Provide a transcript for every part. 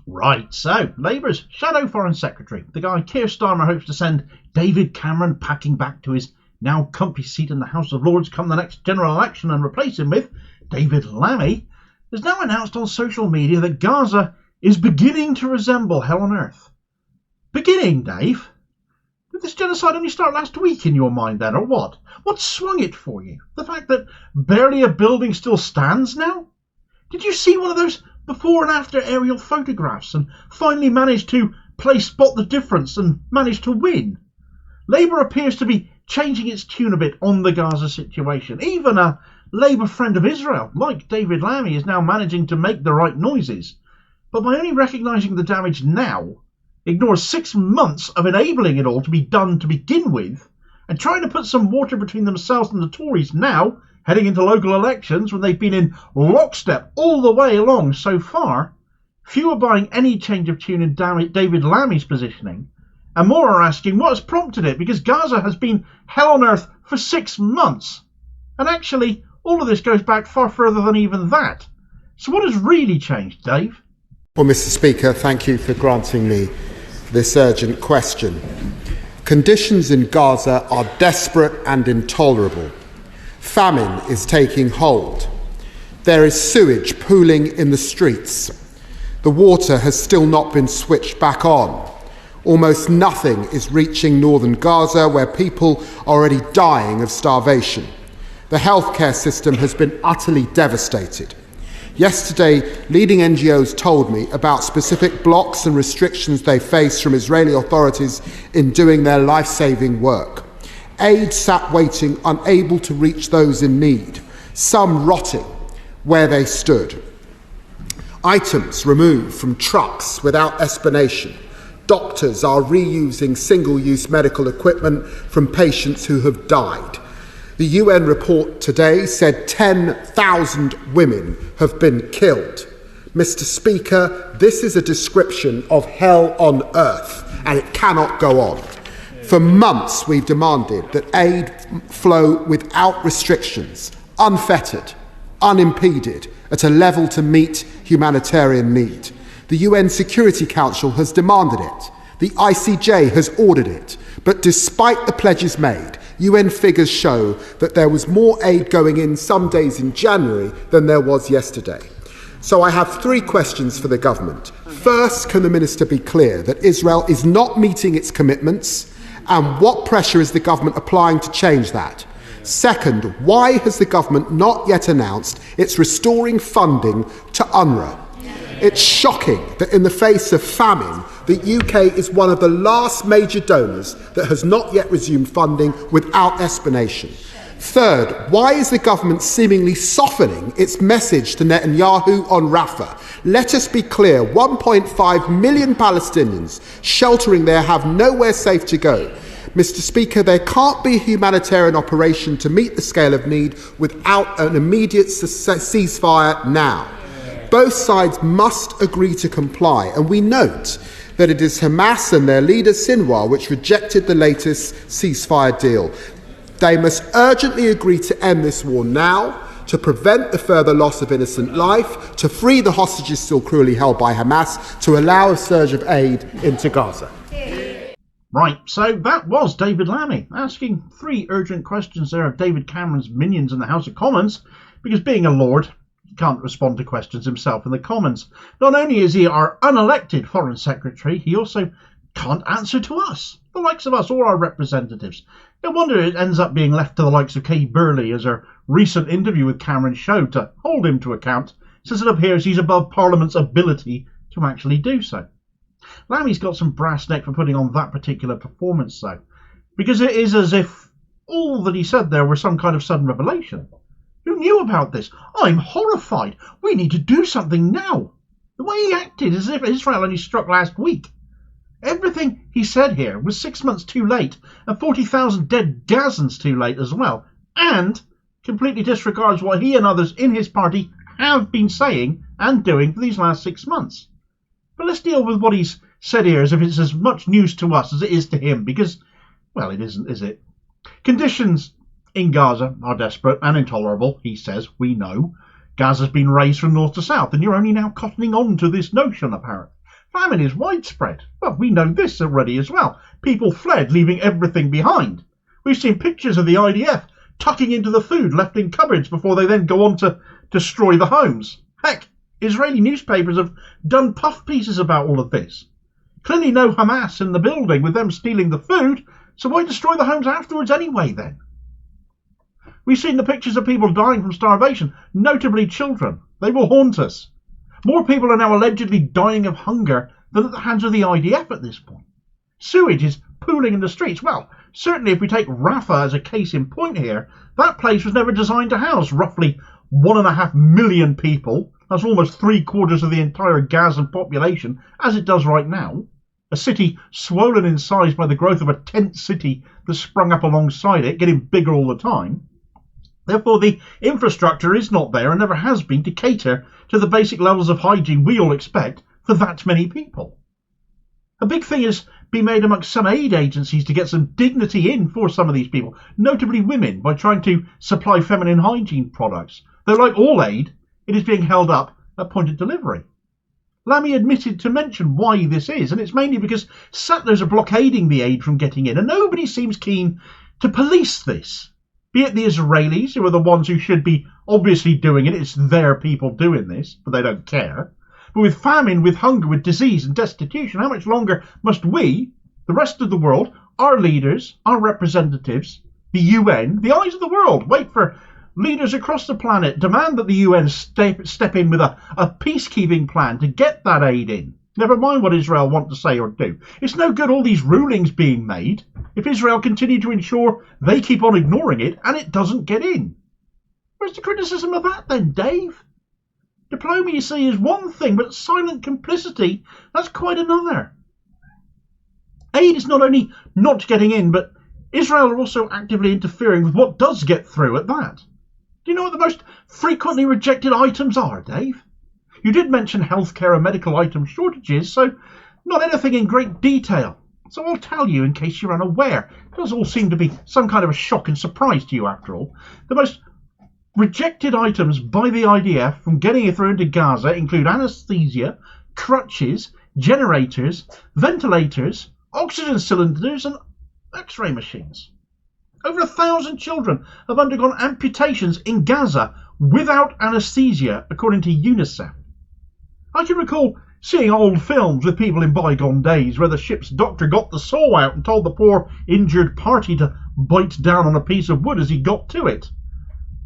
Right, so Labour's shadow Foreign Secretary, the guy Keir Starmer hopes to send David Cameron packing back to his now comfy seat in the House of Lords come the next general election and replace him with David Lammy, has now announced on social media that Gaza is beginning to resemble hell on earth. Beginning, Dave? Did this genocide only start last week in your mind then, or what? What swung it for you? The fact that barely a building still stands now? Did you see one of those before and after aerial photographs and finally managed to spot the difference and managed to win? Labour appears to be changing its tune a bit on the Gaza situation. Even a Labour friend of Israel, like David Lammy, is now managing to make the right noises. But by only recognising the damage now, ignores 6 months of enabling it all to be done to begin with, and trying to put some water between themselves and the Tories now, heading into local elections when they've been in lockstep all the way along so far. Few are buying any change of tune in David Lammy's positioning, and more are asking what has prompted it, because Gaza has been hell on earth for 6 months. And actually, all of this goes back far further than even that. So what has really changed, Dave? Well, Mr. Speaker, thank you for granting me this urgent question. Conditions in Gaza are desperate and intolerable. Famine is taking hold. There is sewage pooling in the streets. The water has still not been switched back on. Almost nothing is reaching northern Gaza, where people are already dying of starvation. The healthcare system has been utterly devastated. Yesterday, leading NGOs told me about specific blocks and restrictions they face from Israeli authorities in doing their life-saving work. Aid sat waiting, unable to reach those in need, some rotting where they stood. Items removed from trucks without explanation. Doctors are reusing single-use medical equipment from patients who have died. The UN report today said 10,000 women have been killed. Mr. Speaker, this is a description of hell on earth, and it cannot go on. For months we've demanded that aid flow without restrictions, unfettered, unimpeded, at a level to meet humanitarian need. The UN Security Council has demanded it. The ICJ has ordered it. But despite the pledges made, UN figures show that there was more aid going in some days in January than there was yesterday. So I have 3 questions for the government. First, can the Minister be clear that Israel is not meeting its commitments, and what pressure is the government applying to change that? Second, why has the government not yet announced it's restoring funding to UNRWA? It's shocking that in the face of famine, the UK is one of the last major donors that has not yet resumed funding without explanation. Third, why is the government seemingly softening its message to Netanyahu on Rafah? Let us be clear, 1.5 million Palestinians sheltering there have nowhere safe to go. Mr. Speaker, there can't be a humanitarian operation to meet the scale of need without an immediate ceasefire now. Both sides must agree to comply, and we note that it is Hamas and their leader Sinwar which rejected the latest ceasefire deal. They must urgently agree to end this war now, to prevent the further loss of innocent life, to free the hostages still cruelly held by Hamas, to allow a surge of aid into Gaza. Right, so that was David Lammy asking 3 urgent questions there of David Cameron's minions in the House of Commons, because being a Lord, he can't respond to questions himself in the Commons. Not only is he our unelected Foreign Secretary, he also can't answer to us, the likes of us, or our representatives. No wonder it ends up being left to the likes of Kay Burley, as her recent interview with Cameron showed, to hold him to account, since it appears he's above Parliament's ability to actually do so. Lammy's got some brass neck for putting on that particular performance, though, because it is as if all that he said there were some kind of sudden revelation. Who knew about this? I'm horrified. We need to do something now. The way he acted as if Israel only struck last week. Everything he said here was 6 months too late, and 40,000 dead Gazans too late as well, and completely disregards what he and others in his party have been saying and doing for these last 6 months. But let's deal with what he's said here as if it's as much news to us as it is to him, because, well, it isn't, is it? Conditions in Gaza are desperate and intolerable, he says, we know. Gaza's been razed from north to south, and you're only now cottoning on to this notion, apparently. Famine is widespread. Well, we know this already as well. People fled, leaving everything behind. We've seen pictures of the IDF tucking into the food left in cupboards before they then go on to destroy the homes. Heck, Israeli newspapers have done puff pieces about all of this. Clearly no Hamas in the building with them stealing the food, so why destroy the homes afterwards anyway then? We've seen the pictures of people dying from starvation, notably children. They will haunt us. More people are now allegedly dying of hunger than at the hands of the IDF at this point. Sewage is pooling in the streets. Well, certainly if we take Rafah as a case in point here, that place was never designed to house roughly 1.5 million people. That's almost 3/4 of the entire Gazan population, as it does right now. A city swollen in size by the growth of a tent city that sprung up alongside it, getting bigger all the time. Therefore, the infrastructure is not there and never has been to cater to the basic levels of hygiene we all expect for that many people. A big thing has been made amongst some aid agencies to get some dignity in for some of these people, notably women, by trying to supply feminine hygiene products. Though, like all aid, it is being held up at point of delivery. Lamy admitted to mention why this is, and it's mainly because settlers are blockading the aid from getting in, and nobody seems keen to police this. Be it the Israelis, who are the ones who should be obviously doing it, it's their people doing this, but they don't care. But with famine, with hunger, with disease and destitution, how much longer must we, the rest of the world, our leaders, our representatives, the UN, the eyes of the world, wait for leaders across the planet, demand that the UN step in with a peacekeeping plan to get that aid in? Never mind what Israel want to say or do. It's no good all these rulings being made if Israel continue to ensure they keep on ignoring it and it doesn't get in. Where's the criticism of that then, Dave? Diplomacy is one thing, but silent complicity, that's quite another. Aid is not only not getting in, but Israel are also actively interfering with what does get through at that. Do you know what the most frequently rejected items are, Dave? You did mention healthcare and medical item shortages, so not anything in great detail. So I'll tell you in case you're unaware. It does all seem to be some kind of a shock and surprise to you after all. The most rejected items by the IDF from getting through into Gaza include anaesthesia, crutches, generators, ventilators, oxygen cylinders and X-ray machines. Over 1,000 children have undergone amputations in Gaza without anaesthesia, according to UNICEF. I can recall seeing old films with people in bygone days where the ship's doctor got the saw out and told the poor injured party to bite down on a piece of wood as he got to it.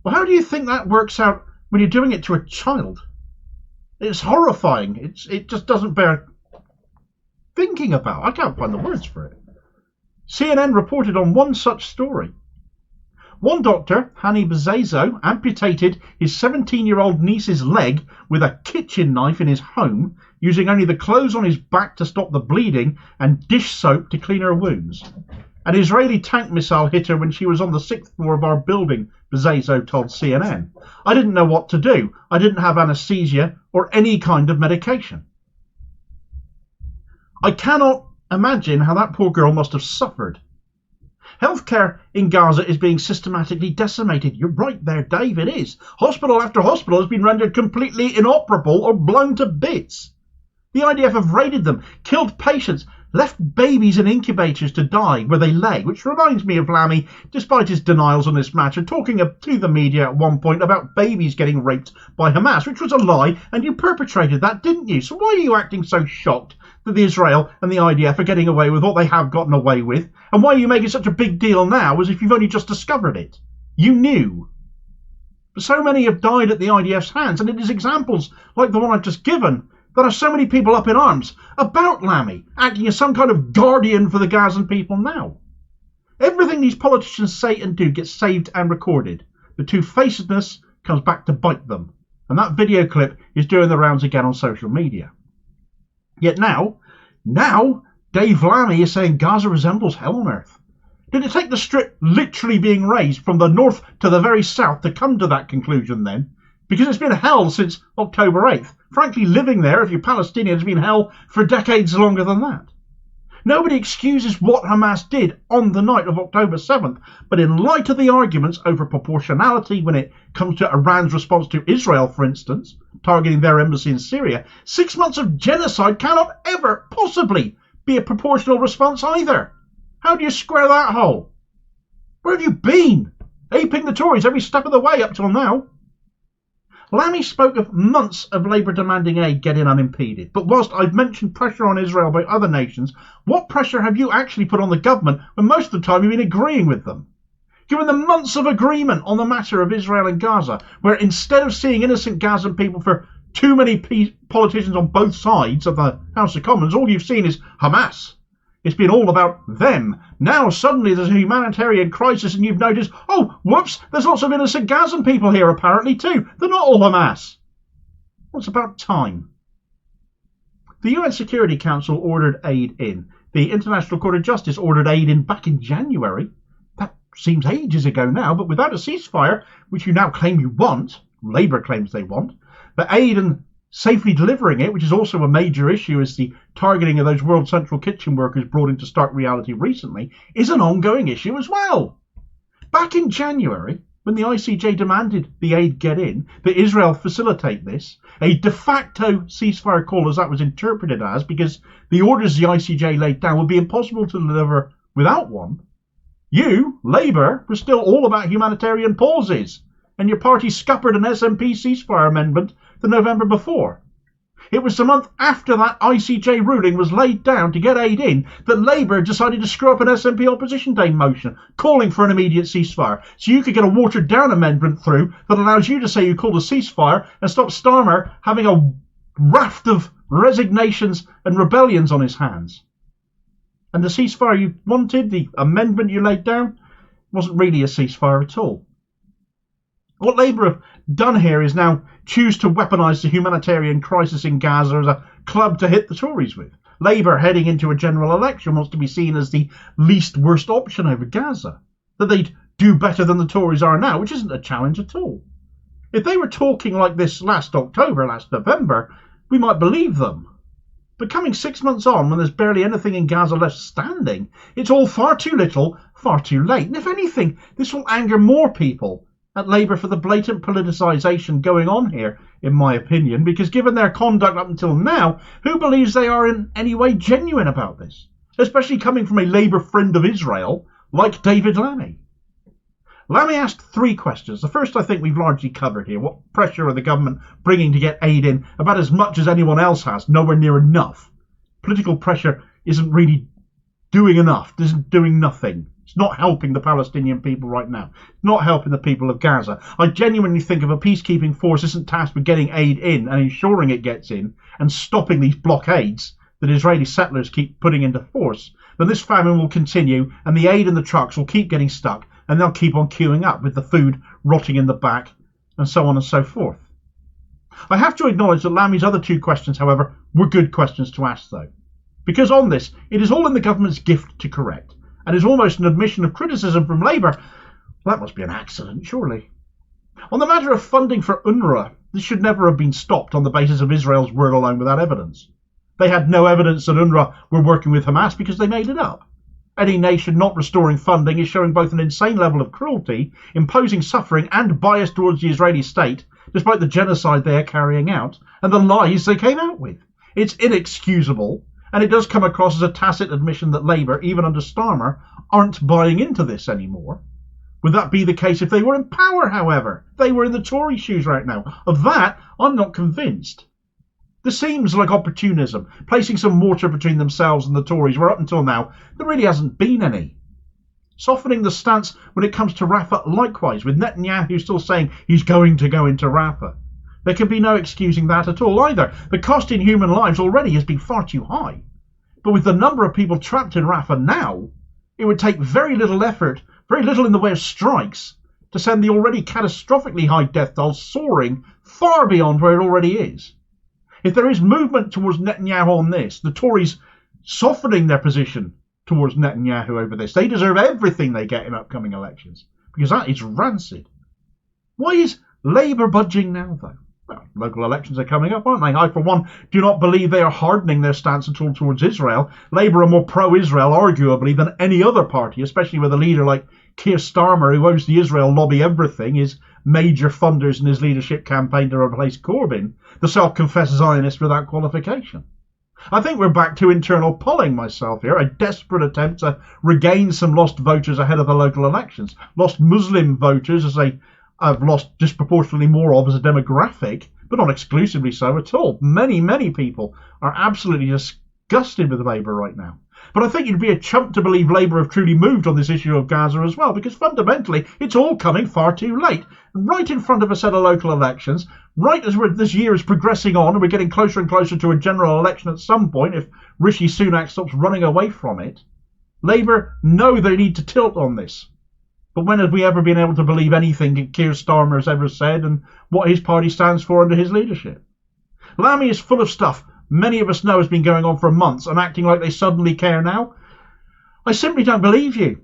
Well, how do you think that works out when you're doing it to a child? It's horrifying. It just doesn't bear thinking about. I can't find the words for it. CNN reported on one such story. One doctor, Hani Bezezo, amputated his 17-year-old niece's leg with a kitchen knife in his home, using only the clothes on his back to stop the bleeding and dish soap to clean her wounds. An Israeli tank missile hit her when she was on the 6th floor of our building, Bezezo told CNN. I didn't know what to do. I didn't have anaesthesia or any kind of medication. I cannot imagine how that poor girl must have suffered. Healthcare in Gaza is being systematically decimated. You're right there, Dave, it is. Hospital after hospital has been rendered completely inoperable or blown to bits. The IDF have raided them, killed patients, left babies in incubators to die where they lay, which reminds me of Lamy, despite his denials on this matter, talking to the media at one point about babies getting raped by Hamas, which was a lie, and you perpetrated that, didn't you? So why are you acting so shocked that the Israel and the IDF are getting away with what they have gotten away with? And why are you making such a big deal now as if you've only just discovered it? You knew. But so many have died at the IDF's hands, and it is examples like the one I've just given that are so many people up in arms about Lamy, acting as some kind of guardian for the Gazan people now. Everything these politicians say and do gets saved and recorded. The two-facedness comes back to bite them. And that video clip is doing the rounds again on social media. Yet now, Dave Lammy is saying Gaza resembles hell on earth. Did it take the strip literally being razed from the north to the very south to come to that conclusion then? Because it's been hell since October 8th. Frankly, living there, if you're Palestinian, has been hell for decades longer than that. Nobody excuses what Hamas did on the night of October 7th, but in light of the arguments over proportionality when it comes to Iran's response to Israel, for instance, targeting their embassy in Syria, 6 months of genocide cannot ever possibly be a proportional response either. How do you square that hole? Where have you been? Aping the Tories every step of the way up till now. Lamy spoke of months of Labour demanding aid get in unimpeded, but whilst I've mentioned pressure on Israel by other nations, what pressure have you actually put on the government when most of the time you've been agreeing with them? Given the months of agreement on the matter of Israel and Gaza, where instead of seeing innocent Gazan people for too many politicians on both sides of the House of Commons, all you've seen is Hamas. It's been all about them. Now suddenly there's a humanitarian crisis and you've noticed, oh, whoops, there's lots of innocent Gazan people here apparently too. They're not all Hamas. Well, it's about time. The UN Security Council ordered aid in. The International Court of Justice ordered aid in back in January. That seems ages ago now, but without a ceasefire, which you now claim you want, Labour claims they want, but aid and safely delivering it, which is also a major issue as the targeting of those World Central Kitchen workers brought into stark reality recently, is an ongoing issue as well. Back in January, when the ICJ demanded the aid get in, that Israel facilitate this, a de facto ceasefire call as that was interpreted as, because the orders the ICJ laid down would be impossible to deliver without one, you, Labour, were still all about humanitarian pauses, and your party scuppered an SNP ceasefire amendment the November before. It was the month after that ICJ ruling was laid down to get aid in that Labour decided to screw up an SNP Opposition Day motion calling for an immediate ceasefire, so you could get a watered down amendment through that allows you to say you called a ceasefire and stop Starmer having a raft of resignations and rebellions on his hands. And the ceasefire you wanted, the amendment you laid down, wasn't really a ceasefire at all. What Labour have done here is now choose to weaponise the humanitarian crisis in Gaza as a club to hit the Tories with. Labour, heading into a general election, wants to be seen as the least worst option over Gaza. That they'd do better than the Tories are now, which isn't a challenge at all. If they were talking like this last October, last November, we might believe them. But coming 6 months on, when there's barely anything in Gaza left standing, it's all far too little, far too late. And if anything, this will anger more people at Labour for the blatant politicisation going on here, in my opinion, because given their conduct up until now, who believes they are in any way genuine about this? Especially coming from a Labour friend of Israel like David Lammy. Lammy asked 3 questions. The first I think we've largely covered here. What pressure are the government bringing to get aid in? About as much as anyone else has, nowhere near enough. Political pressure isn't really doing enough, isn't doing nothing. It's not helping the Palestinian people right now. It's not helping the people of Gaza. I genuinely think if a peacekeeping force isn't tasked with getting aid in and ensuring it gets in and stopping these blockades that Israeli settlers keep putting into force, then this famine will continue and the aid in the trucks will keep getting stuck and they'll keep on queuing up with the food rotting in the back and so on and so forth. I have to acknowledge that Lammy's other 2 questions, however, were good questions to ask though. Because on this, it is all in the government's gift to correct. And is almost an admission of criticism from Labour. Well, that must be an accident, surely. On the matter of funding for UNRWA, this should never have been stopped on the basis of Israel's word alone without evidence. They had no evidence that UNRWA were working with Hamas because they made it up. Any nation not restoring funding is showing both an insane level of cruelty, imposing suffering and bias towards the Israeli state, despite the genocide they are carrying out, and the lies they came out with. It's inexcusable. And it does come across as a tacit admission that Labour, even under Starmer, aren't buying into this anymore. Would that be the case if they were in power, however? They were in the Tory shoes right now. Of that, I'm not convinced. This seems like opportunism, placing some water between themselves and the Tories, where up until now, there really hasn't been any. Softening the stance when it comes to Rafah likewise, with Netanyahu still saying he's going to go into Rafah. There can be no excusing that at all either. The cost in human lives already has been far too high. But with the number of people trapped in Rafah now, it would take very little effort, very little in the way of strikes, to send the already catastrophically high death toll soaring far beyond where it already is. If there is movement towards Netanyahu on this, the Tories softening their position towards Netanyahu over this, they deserve everything they get in upcoming elections, because that is rancid. Why is Labour budging now, though? Well, local elections are coming up, aren't they? I, for one, do not believe they are hardening their stance at all towards Israel. Labour are more pro-Israel, arguably, than any other party, especially with a leader like Keir Starmer, who owes the Israel lobby everything, his major funders in his leadership campaign to replace Corbyn, the self-confessed Zionist without qualification. I think we're back to internal polling myself here, a desperate attempt to regain some lost voters ahead of the local elections. Lost Muslim voters, as they have lost disproportionately more of as a demographic, but not exclusively so at all. Many, many people are absolutely disgusted with Labour right now. But I think you'd be a chump to believe Labour have truly moved on this issue of Gaza as well, because fundamentally it's all coming far too late. Right in front of a set of local elections, right as this year is progressing on and we're getting closer and closer to a general election at some point if Rishi Sunak stops running away from it, Labour know they need to tilt on this. But when have we ever been able to believe anything Keir Starmer has ever said and what his party stands for under his leadership? Lamy is full of stuff many of us know has been going on for months and acting like they suddenly care now. I simply don't believe you.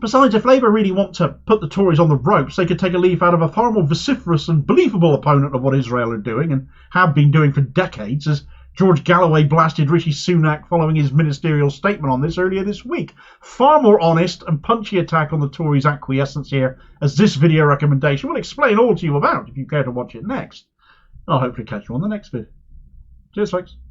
Besides, if Labour really want to put the Tories on the ropes, they could take a leaf out of a far more vociferous and believable opponent of what Israel are doing and have been doing for decades, as George Galloway blasted Rishi Sunak following his ministerial statement on this earlier this week. Far more honest and punchy attack on the Tories' acquiescence here, as this video recommendation will explain all to you about if you care to watch it next. I'll hopefully catch you on the next video. Cheers, folks.